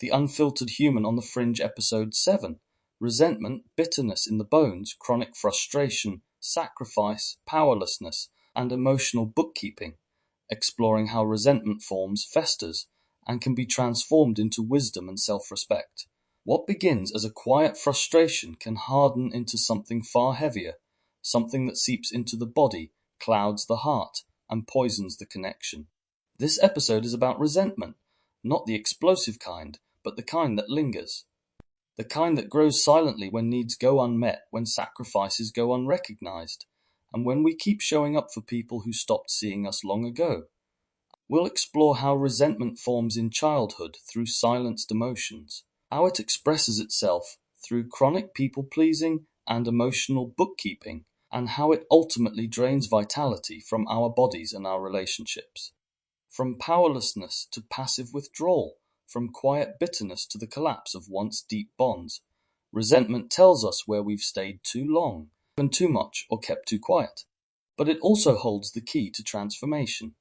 The Unfiltered Human on the Fringe episode 7. Resentment, bitterness in the bones, chronic frustration, sacrifice, powerlessness, and emotional bookkeeping, exploring how resentment forms, festers, and can be transformed into wisdom and self-respect. What begins as a quiet frustration can harden into something far heavier, something that seeps into the body, clouds the heart, and poisons the connection. This episode is about resentment, not the explosive kind, but the kind that lingers. The kind that grows silently when needs go unmet, when sacrifices go unrecognized, and when we keep showing up for people who stopped seeing us long ago. We'll explore how resentment forms in childhood through silenced emotions, how it expresses itself through chronic people-pleasing and emotional bookkeeping, and how it ultimately drains vitality from our bodies and our relationships. From powerlessness to passive withdrawal, from quiet bitterness to the collapse of once deep bonds, resentment tells us where we've stayed too long, given too much, or kept too quiet. But it also holds the key to transformation.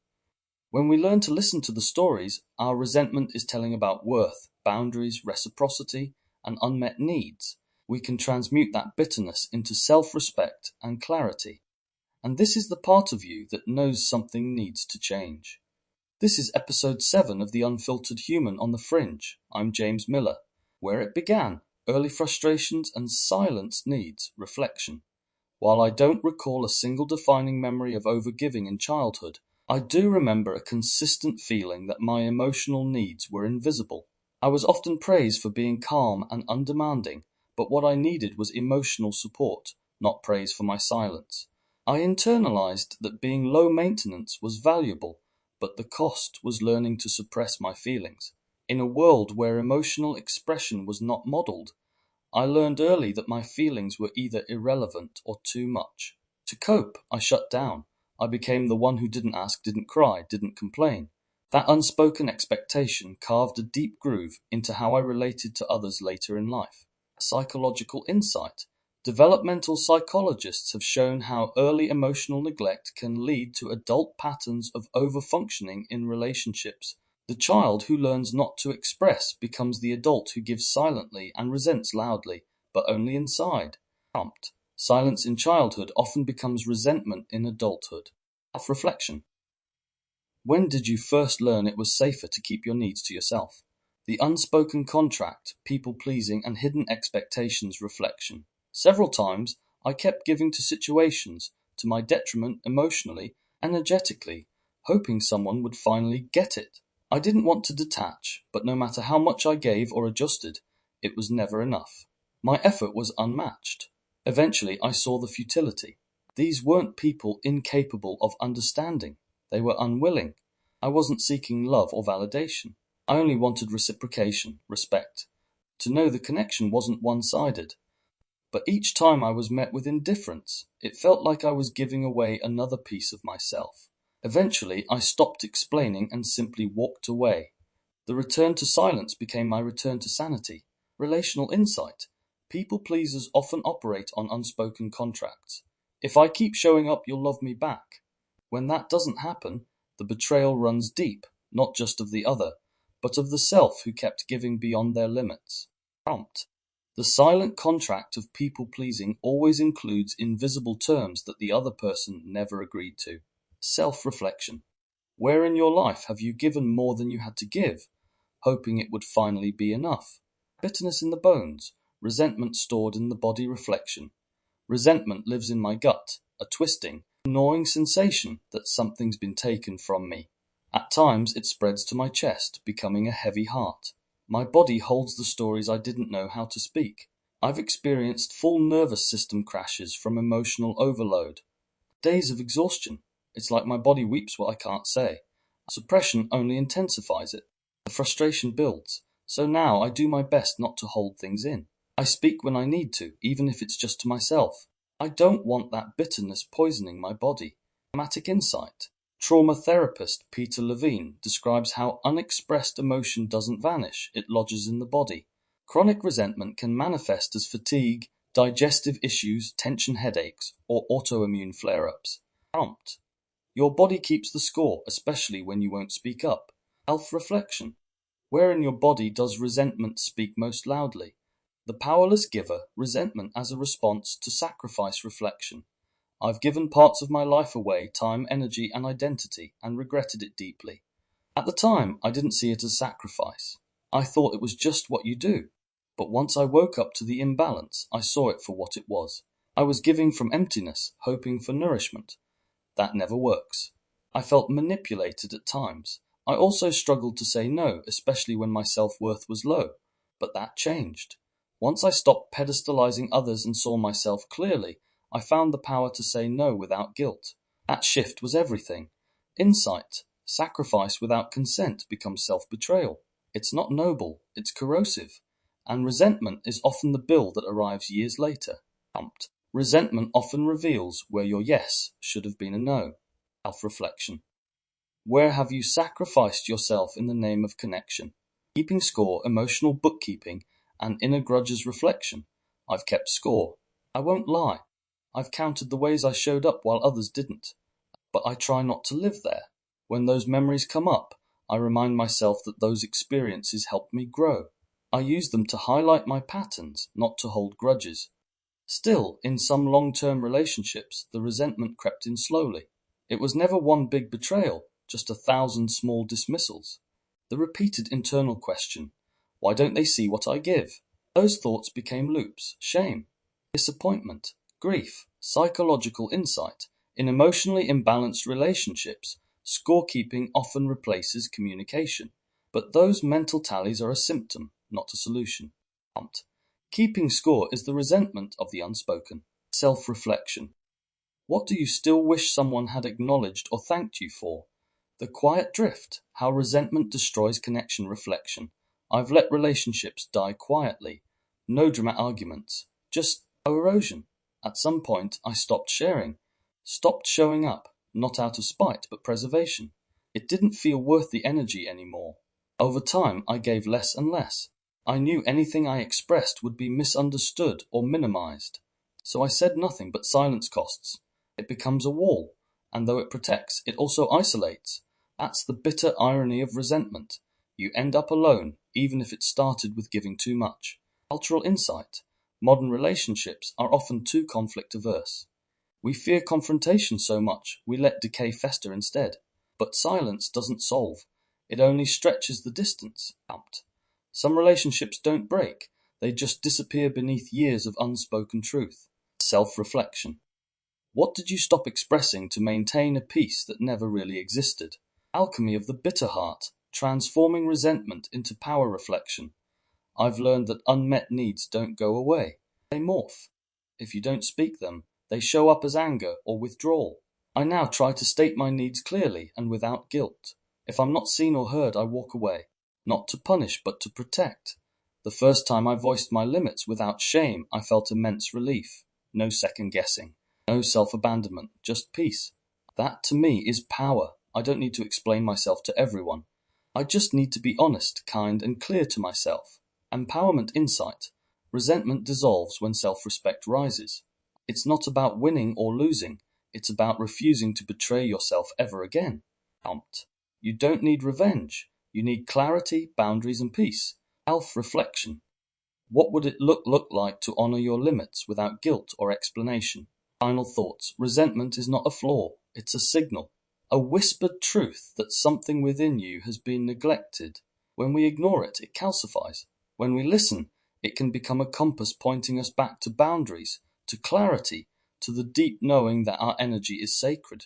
When we learn to listen to the stories our resentment is telling about worth, boundaries, reciprocity, and unmet needs, we can transmute that bitterness into self-respect and clarity. And this is the part of you that knows something needs to change. This is episode 7 of The Unfiltered Human on the Fringe. I'm James Miller. Where it began, early frustrations and silenced needs, reflection. While I don't recall a single defining memory of overgiving in childhood, I do remember a consistent feeling that my emotional needs were invisible. I was often praised for being calm and undemanding, but what I needed was emotional support, not praise for my silence. I internalized that being low maintenance was valuable, but the cost was learning to suppress my feelings. In a world where emotional expression was not modeled, I learned early that my feelings were either irrelevant or too much. To cope, I shut down. I became the one who didn't ask, didn't cry, didn't complain. That unspoken expectation carved a deep groove into how I related to others later in life. Psychological insight. Developmental psychologists have shown how early emotional neglect can lead to adult patterns of overfunctioning in relationships. The child who learns not to express becomes the adult who gives silently and resents loudly, but only inside. Prompt. Silence in childhood often becomes resentment in adulthood. Self-reflection. When did you first learn it was safer to keep your needs to yourself? The unspoken contract, people-pleasing and hidden expectations reflection. Several times, I kept giving to situations, to my detriment emotionally, energetically, hoping someone would finally get it. I didn't want to detach, but no matter how much I gave or adjusted, it was never enough. My effort was unmatched. Eventually, I saw the futility. These weren't people incapable of understanding. They were unwilling. I wasn't seeking love or validation. I only wanted reciprocation, respect. To know the connection wasn't one-sided. But each time I was met with indifference, it felt like I was giving away another piece of myself. Eventually, I stopped explaining and simply walked away. The return to silence became my return to sanity. Relational insight. People pleasers often operate on unspoken contracts. If I keep showing up, you'll love me back. When that doesn't happen, the betrayal runs deep, not just of the other, but of the self who kept giving beyond their limits. Prompt. The silent contract of people-pleasing always includes invisible terms that the other person never agreed to. Self-reflection. Where in your life have you given more than you had to give, hoping it would finally be enough? Bitterness in the bones, resentment stored in the body reflection. Resentment lives in my gut, a twisting, gnawing sensation that something's been taken from me. At times it spreads to my chest, becoming a heavy heart. My body holds the stories I didn't know how to speak. I've experienced full nervous system crashes from emotional overload. Days of exhaustion. It's like my body weeps what I can't say. Suppression only intensifies it. The frustration builds. So now I do my best not to hold things in. I speak when I need to, even if it's just to myself. I don't want that bitterness poisoning my body. Dramatic insight. Trauma therapist Peter Levine describes how unexpressed emotion doesn't vanish, it lodges in the body. Chronic resentment can manifest as fatigue, digestive issues, tension headaches, or autoimmune flare-ups. Prompt. Your body keeps the score, especially when you won't speak up. Self-reflection. Where in your body does resentment speak most loudly? The powerless giver, resentment as a response to sacrifice reflection. I've given parts of my life away, time, energy, and identity, and regretted it deeply. At the time, I didn't see it as sacrifice. I thought it was just what you do. But once I woke up to the imbalance, I saw it for what it was. I was giving from emptiness, hoping for nourishment. That never works. I felt manipulated at times. I also struggled to say no, especially when my self-worth was low. But that changed. Once I stopped pedestalizing others and saw myself clearly, I found the power to say no without guilt. That shift was everything. Insight, sacrifice without consent becomes self-betrayal. It's not noble, it's corrosive. And resentment is often the bill that arrives years later. Resentment often reveals where your yes should have been a no. Self-reflection. Where have you sacrificed yourself in the name of connection? Keeping score, emotional bookkeeping, and inner grudges reflection. I've kept score. I won't lie. I've counted the ways I showed up while others didn't. But I try not to live there. When those memories come up, I remind myself that those experiences helped me grow. I use them to highlight my patterns, not to hold grudges. Still, in some long-term relationships, the resentment crept in slowly. It was never one big betrayal, just 1,000 small dismissals. The repeated internal question, why don't they see what I give? Those thoughts became loops, shame, disappointment, grief, psychological insight. In emotionally imbalanced relationships, scorekeeping often replaces communication. But those mental tallies are a symptom, not a solution. Keeping score is the resentment of the unspoken. Self-reflection. What do you still wish someone had acknowledged or thanked you for? The quiet drift. How resentment destroys connection. Reflection. I've let relationships die quietly. No dramatic arguments. Just erosion. At some point, I stopped sharing. Stopped showing up. Not out of spite, but preservation. It didn't feel worth the energy anymore. Over time, I gave less and less. I knew anything I expressed would be misunderstood or minimized. So I said nothing, but silence costs. It becomes a wall, and though it protects, it also isolates. That's the bitter irony of resentment. You end up alone, even if it started with giving too much. Cultural insight. Modern relationships are often too conflict-averse. We fear confrontation so much, we let decay fester instead. But silence doesn't solve. It only stretches the distance out. Some relationships don't break, they just disappear beneath years of unspoken truth. Self-reflection. What did you stop expressing to maintain a peace that never really existed? Alchemy of the bitter heart, transforming resentment into power. Reflection. I've learned that unmet needs don't go away, they morph. If you don't speak them, they show up as anger or withdrawal. I now try to state my needs clearly and without guilt. If I'm not seen or heard, I walk away. Not to punish, but to protect. The first time I voiced my limits without shame, I felt immense relief. No second guessing. No self-abandonment, just peace. That, to me, is power. I don't need to explain myself to everyone. I just need to be honest, kind, and clear to myself. Empowerment insight. Resentment dissolves when self-respect rises. It's not about winning or losing. It's about refusing to betray yourself ever again. You don't need revenge. You need clarity, boundaries, and peace. Self-reflection. What would it look like to honor your limits without guilt or explanation? Final thoughts. Resentment is not a flaw. It's a signal. A whispered truth that something within you has been neglected. When we ignore it, it calcifies. When we listen, it can become a compass pointing us back to boundaries, to clarity, to the deep knowing that our energy is sacred.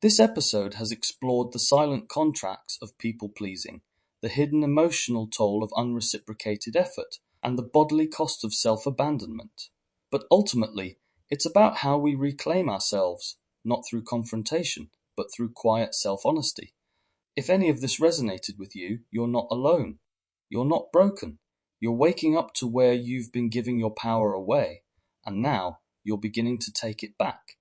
This episode has explored the silent contracts of people-pleasing, the hidden emotional toll of unreciprocated effort, and the bodily cost of self-abandonment. But ultimately, it's about how we reclaim ourselves, not through confrontation, but through quiet self-honesty. If any of this resonated with you, you're not alone. You're not broken. You're waking up to where you've been giving your power away, and now you're beginning to take it back.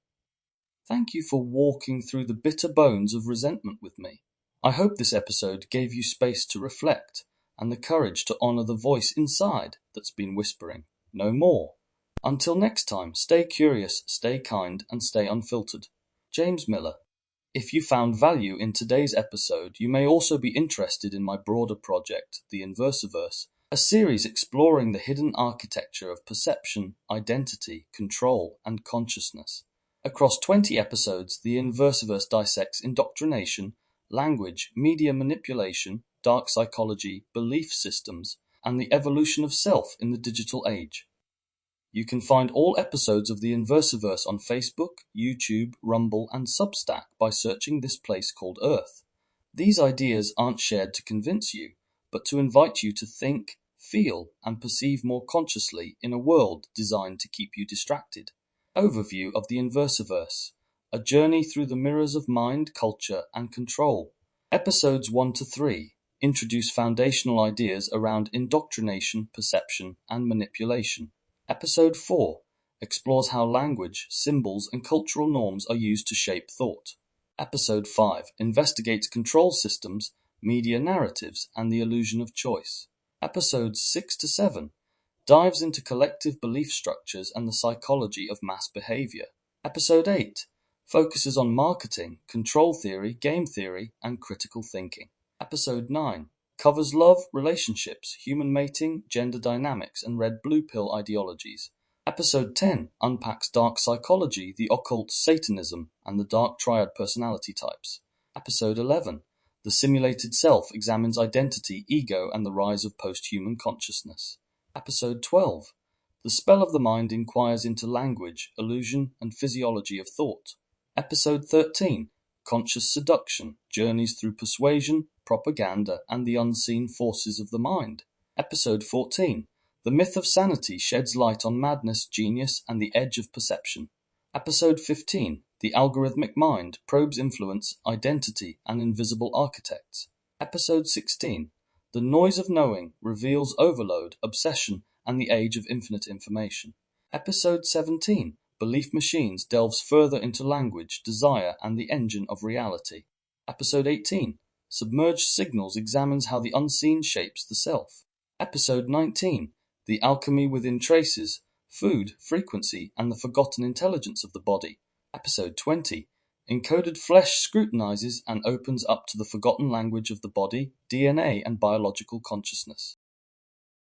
Thank you for walking through the bitter bones of resentment with me. I hope this episode gave you space to reflect and the courage to honor the voice inside that's been whispering, no more. Until next time, stay curious, stay kind, and stay unfiltered. James Miller. If you found value in today's episode, you may also be interested in my broader project, The Inversiverse, a series exploring the hidden architecture of perception, identity, control, and consciousness. Across 20 episodes, The Inversiverse dissects indoctrination, language, media manipulation, dark psychology, belief systems, and the evolution of self in the digital age. You can find all episodes of The Inversiverse on Facebook, YouTube, Rumble, and Substack by searching this place called Earth. These ideas aren't shared to convince you, but to invite you to think, feel, and perceive more consciously in a world designed to keep you distracted. Overview of The Inversiverse: a journey through the mirrors of mind, culture, and control. Episodes 1 to 3 introduce foundational ideas around indoctrination, perception, and manipulation. Episode 4 explores how language, symbols, and cultural norms are used to shape thought. Episode 5 investigates control systems, media narratives, and the illusion of choice. Episodes 6 to 7 dives into collective belief structures and the psychology of mass behavior. Episode 8 focuses on marketing, control theory, game theory, and critical thinking. Episode 9 covers love, relationships, human mating, gender dynamics, and red-blue pill ideologies. Episode 10 unpacks dark psychology, the occult, Satanism, and the dark triad personality types. Episode 11 The Simulated Self examines identity, ego, and the rise of post-human consciousness. Episode 12 The Spell of the Mind inquires into language, illusion, and physiology of thought. Episode 13 Conscious Seduction journeys through persuasion, propaganda, and the unseen forces of the mind. Episode 14 The Myth of Sanity sheds light on madness, genius, and the edge of perception. Episode 15 The Algorithmic Mind probes influence, identity, and invisible architects. Episode 16 The Noise of Knowing reveals overload, obsession, and the age of infinite information. Episode 17 Belief Machines delves further into language, desire, and the engine of reality. Episode 18 Submerged Signals examines how the unseen shapes the self. Episode 19 The Alchemy Within Traces, Food, Frequency, and the Forgotten Intelligence of the Body. Episode 20 Encoded Flesh scrutinizes and opens up to the forgotten language of the body, DNA, and biological consciousness.